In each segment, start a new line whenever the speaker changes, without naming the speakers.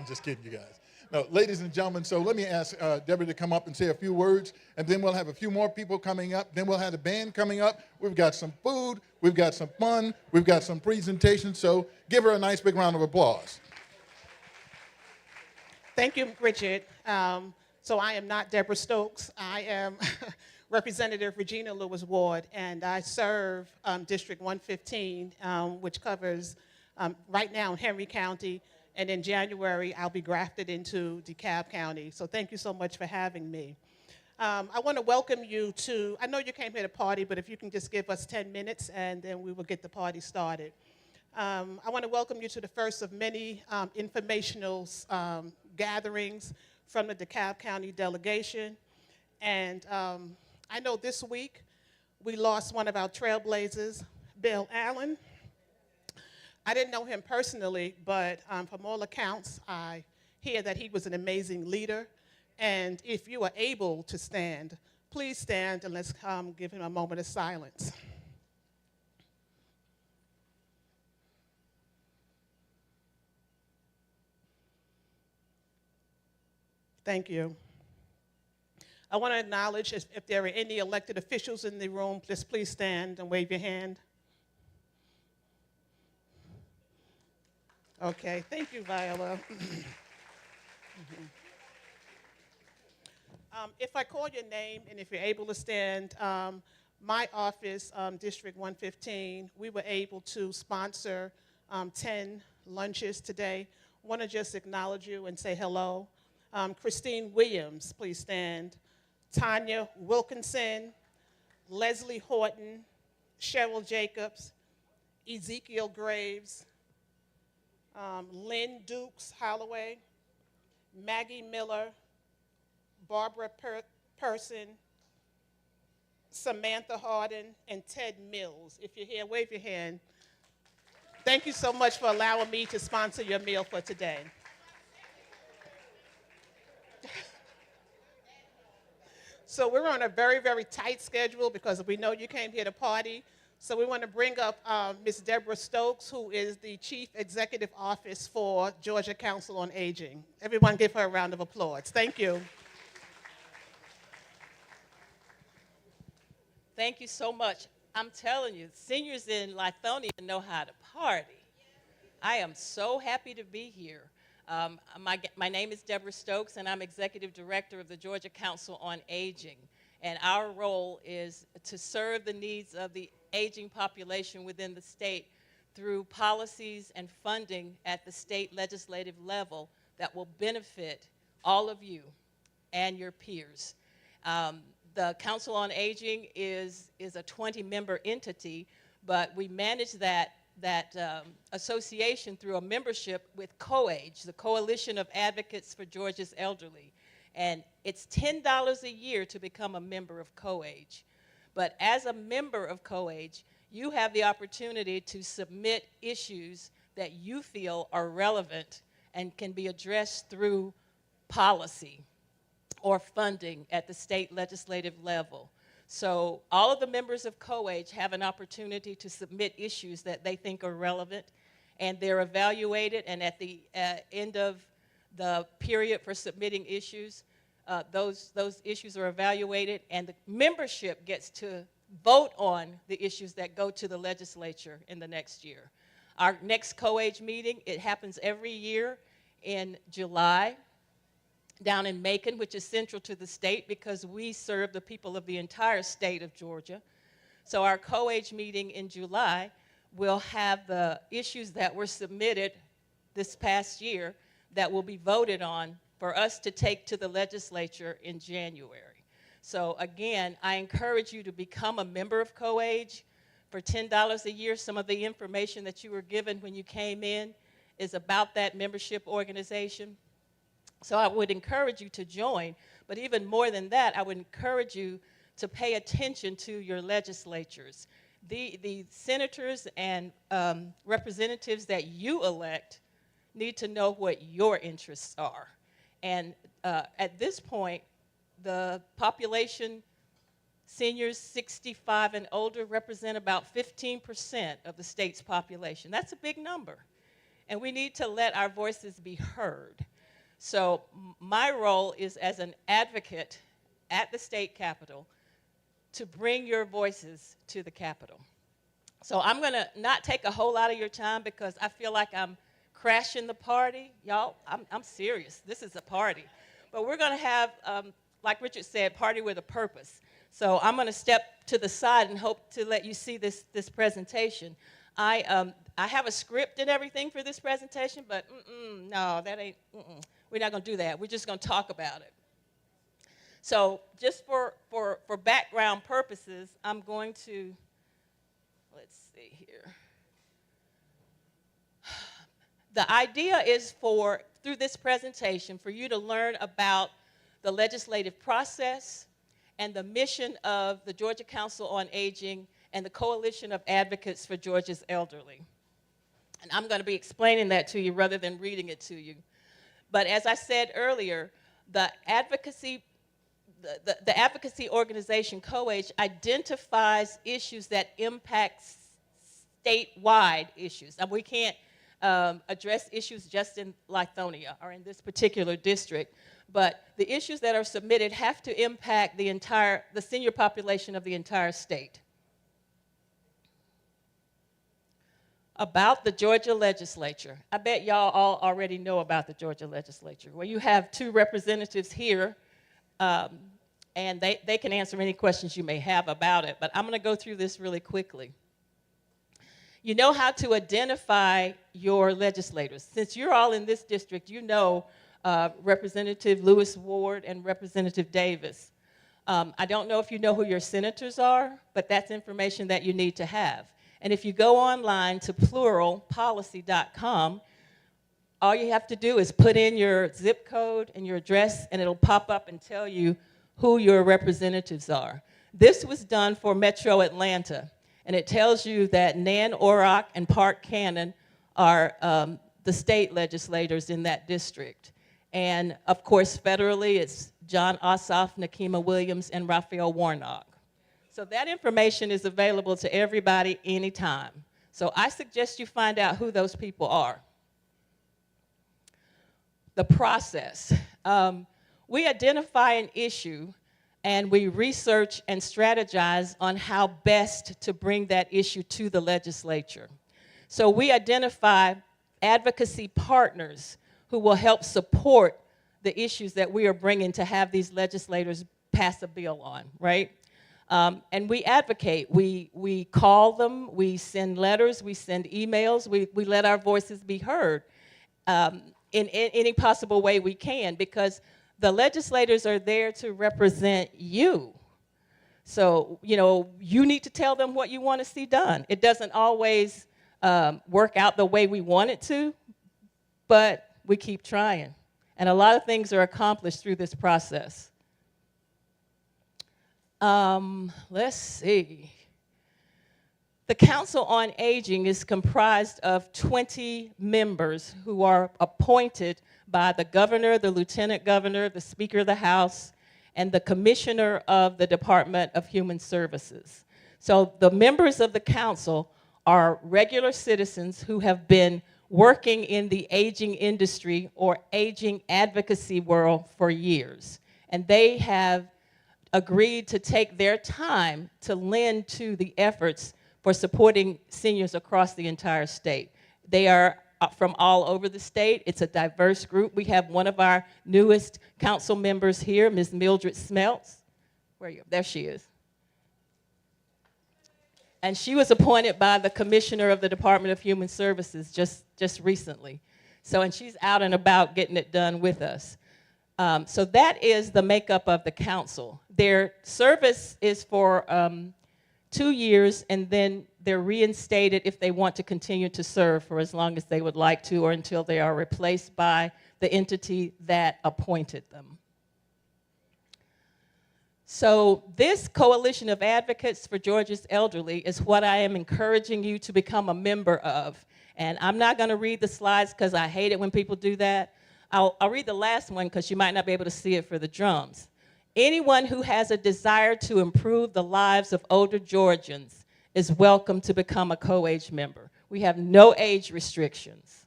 Just kidding, you guys. No, ladies and gentlemen, so let me ask Deborah to come up and say a few words, and then we'll have a few more people coming up. Then we'll have the band coming up. We've got some food. We've got some fun. We've got some presentations. So give her a nice big round of applause.
Thank you, Richard. So I am not Deborah Stokes. I am Representative Regina Lewis Ward, and I serve District 115, which covers right now Henry County, and in January I'll be grafted into DeKalb County. So thank you so much for having me. I want to welcome you to, I know you came here to party, but if you can just give us 10 minutes and then we will get the party started. I want to welcome you to the first of many informational gatherings from the DeKalb County delegation. And I know this week we lost one of our trailblazers, Bill Allen. I didn't know him personally, but from all accounts, I hear that he was an amazing leader. And if you are able to stand, please stand and let's give him a moment of silence. Thank you. I want to acknowledge if there are any elected officials in the room, just please stand and wave your hand. Okay, thank you, Viola. If I call your name and if you're able to stand, my office, District 115, we were able to sponsor 10 lunches today. I want to just acknowledge you and say hello. Christine Williams, please stand. Tanya Wilkinson, Leslie Horton, Cheryl Jacobs, Ezekiel Graves, Lynn Dukes Holloway, Maggie Miller, Barbara Person, Samantha Harden, and Ted Mills. If you're here, wave your hand. Thank you so much for allowing me to sponsor your meal for today. So we're on a very, very tight schedule because we know you came here to party. So we want to bring up Ms. Deborah Stokes, who is the Chief Executive Officer for Georgia Council on Aging. Everyone give her a round of applause. Thank you.
Thank you so much. I'm telling you, seniors in Lithonia know how to party. I am so happy to be here. My name is Deborah Stokes, and I'm Executive Director of the Georgia Council on Aging. And our role is to serve the needs of the aging population within the state through policies and funding at the state legislative level that will benefit all of you and your peers. The Council on Aging is a 20-member entity, but we manage that association through a membership with COAGE, the Coalition of Advocates for Georgia's Elderly. And it's $10 a year to become a member of COAGE. But as a member of COAGE, you have the opportunity to submit issues that you feel are relevant and can be addressed through policy or funding at the state legislative level. So all of the members of COAGE have an opportunity to submit issues that they think are relevant, and they're evaluated, and at the end of the period for submitting issues, those issues are evaluated, and the membership gets to vote on the issues that go to the legislature in the next year. Our next COAGE meeting, it happens every year in July down in Macon, which is central to the state because we serve the people of the entire state of Georgia. So our COAGE meeting in July will have the issues that were submitted this past year that will be voted on for us to take to the legislature in January. So again, I encourage you to become a member of COAGE for $10 a year. Some of the information that you were given when you came in is about that membership organization. So I would encourage you to join, but even more than that, I would encourage you to pay attention to your legislatures. The senators and representatives that you elect need to know what your interests are. And at this point, the population, seniors 65 and older, represent about 15% of the state's population. That's a big number. And we need to let our voices be heard. So my role is as an advocate at the state capitol to bring your voices to the capitol. So I'm going to not take a whole lot of your time because I feel like I'm crashing the party. Y'all, I'm serious. This is a party. But we're going to have, like Richard said, party with a purpose. So I'm going to step to the side and hope to let you see this presentation. I have a script and everything for this presentation, but no, that ain't, we're not going to do that. We're just going to talk about it. So just for background purposes, I'm going to, let's see here. The idea is through this presentation, for you to learn about the legislative process and the mission of the Georgia Council on Aging and the Coalition of Advocates for Georgia's Elderly. And I'm going to be explaining that to you rather than reading it to you. But as I said earlier, the advocacy organization, COAGE, identifies issues that impact statewide issues. And we can't address issues just in Lithonia or in this particular district, but the issues that are submitted have to impact the senior population of the entire state. About the Georgia legislature. I bet y'all all already know about the Georgia legislature. Well, you have two representatives here, and they can answer any questions you may have about it, but I'm going to go through this really quickly. You know how to identify your legislators. Since you're all in this district, you know Representative Lewis Ward and Representative Davis. I don't know if you know who your senators are, but that's information that you need to have. And if you go online to pluralpolicy.com, all you have to do is put in your zip code and your address, and it'll pop up and tell you who your representatives are. This was done for Metro Atlanta, and it tells you that Nan Orrock and Park Cannon are the state legislators in that district. And of course, federally, it's John Ossoff, Nakima Williams, and Raphael Warnock. So that information is available to everybody anytime. So I suggest you find out who those people are. The process. We identify an issue and we research and strategize on how best to bring that issue to the legislature. So we identify advocacy partners who will help support the issues that we are bringing to have these legislators pass a bill on, right? And we advocate. We call them, we send letters, we send emails, we let our voices be heard in any possible way we can, because the legislators are there to represent you. So, you know, you need to tell them what you want to see done. It doesn't always work out the way we want it to, but we keep trying. And a lot of things are accomplished through this process. Let's see. The Council on Aging is comprised of 20 members who are appointed by the governor, the lieutenant governor, the Speaker of the House, and the commissioner of the Department of Human Services. So the members of the council are regular citizens who have been working in the aging industry or aging advocacy world for years. And they have agreed to take their time to lend to the efforts for supporting seniors across the entire state. They are from all over the state. It's a diverse group. We have one of our newest council members here, Ms. Mildred Smeltz. Where are you? There she is. And she was appointed by the commissioner of the Department of Human Services just recently. So, and she's out and about getting it done with us. So that is the makeup of the council. Their service is for 2 years, and then they're reinstated if they want to continue to serve for as long as they would like to, or until they are replaced by the entity that appointed them. So this Coalition of Advocates for Georgia's Elderly is what I am encouraging you to become a member of. And I'm not going to read the slides because I hate it when people do that. I'll read the last one because you might not be able to see it for the drums. Anyone who has a desire to improve the lives of older Georgians is welcome to become a COAGE member. We have no age restrictions.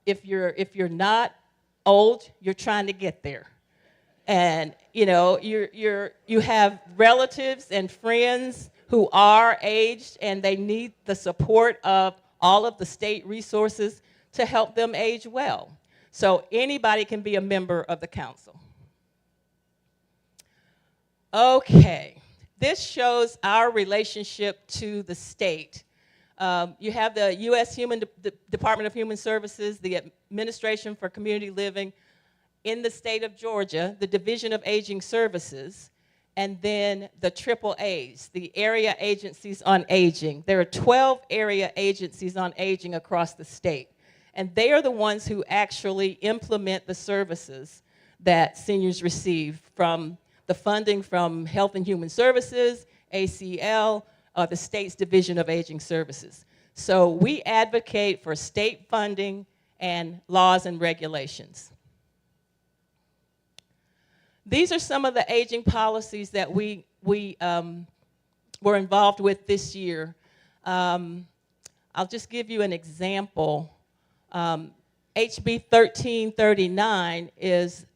If you're not old, you're trying to get there. And you have relatives and friends who are aged, and they need the support of all of the state resources to help them age well. So anybody can be a member of the council. Okay, this shows our relationship to the state. You have the U.S. Department of Human Services, the Administration for Community Living in the state of Georgia, the Division of Aging Services, and then the AAAs, the Area Agencies on Aging. There are 12 area agencies on aging across the state, and they are the ones who actually implement the services that seniors receive from the funding from Health and Human Services, ACL, the state's Division of Aging Services. So we advocate for state funding and laws and regulations. These are some of the aging policies that we were involved with this year. I'll just give you an example. HB 1339 is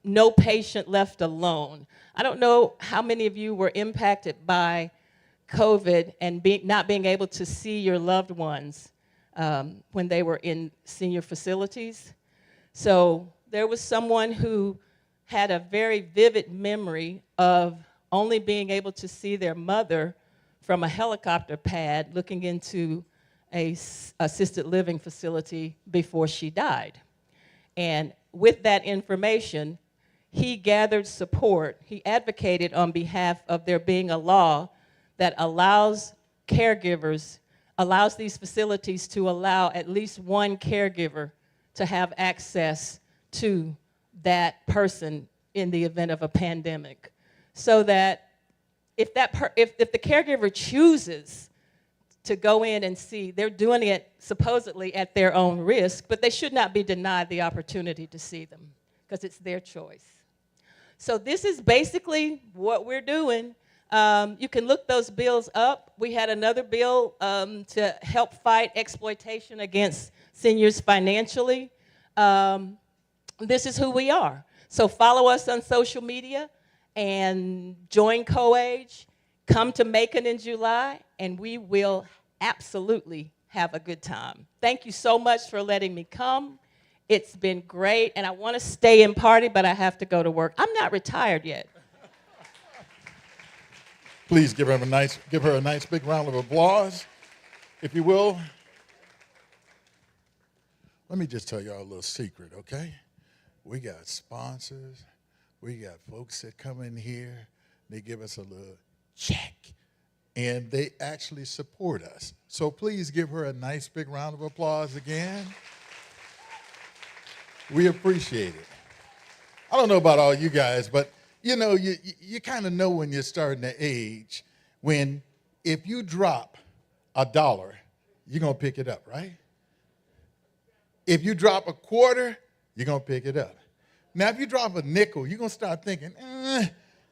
no patient left alone. I don't know how many of you were impacted by COVID and not being able to see your loved ones when they were in senior facilities. So there was someone who had a very vivid memory of only being able to see their mother from a helicopter pad looking into a assisted living facility before she died. And with that information, he gathered support. He advocated on behalf of there being a law that allows caregivers, allows these facilities to allow at least one caregiver to have access to that person in the event of a pandemic. So that if the caregiver chooses to go in and see, they're doing it supposedly at their own risk, but they should not be denied the opportunity to see them because it's their choice. So this is basically what we're doing. You can look those bills up. We had another bill to help fight exploitation against seniors financially. This is who we are. So follow us on social media and join CoAge. Come to Macon in July, and we will absolutely have a good time. Thank you so much for letting me come. It's been great, and I want to stay and party, but I have to go to work. I'm not retired yet.
Please give her a nice big round of applause, if you will. Let me just tell y'all a little secret, okay? We got sponsors. We got folks that come in here. They give us a little check, and they actually support us. So please give her a nice big round of applause again. We appreciate it. I don't know about all you guys, but you know, you kind of know when you're starting to age, when if you drop $1, you're going to pick it up, right? If you drop a quarter, you're going to pick it up. Now, if you drop a nickel, you're going to start thinking,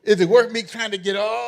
is it worth me trying to get all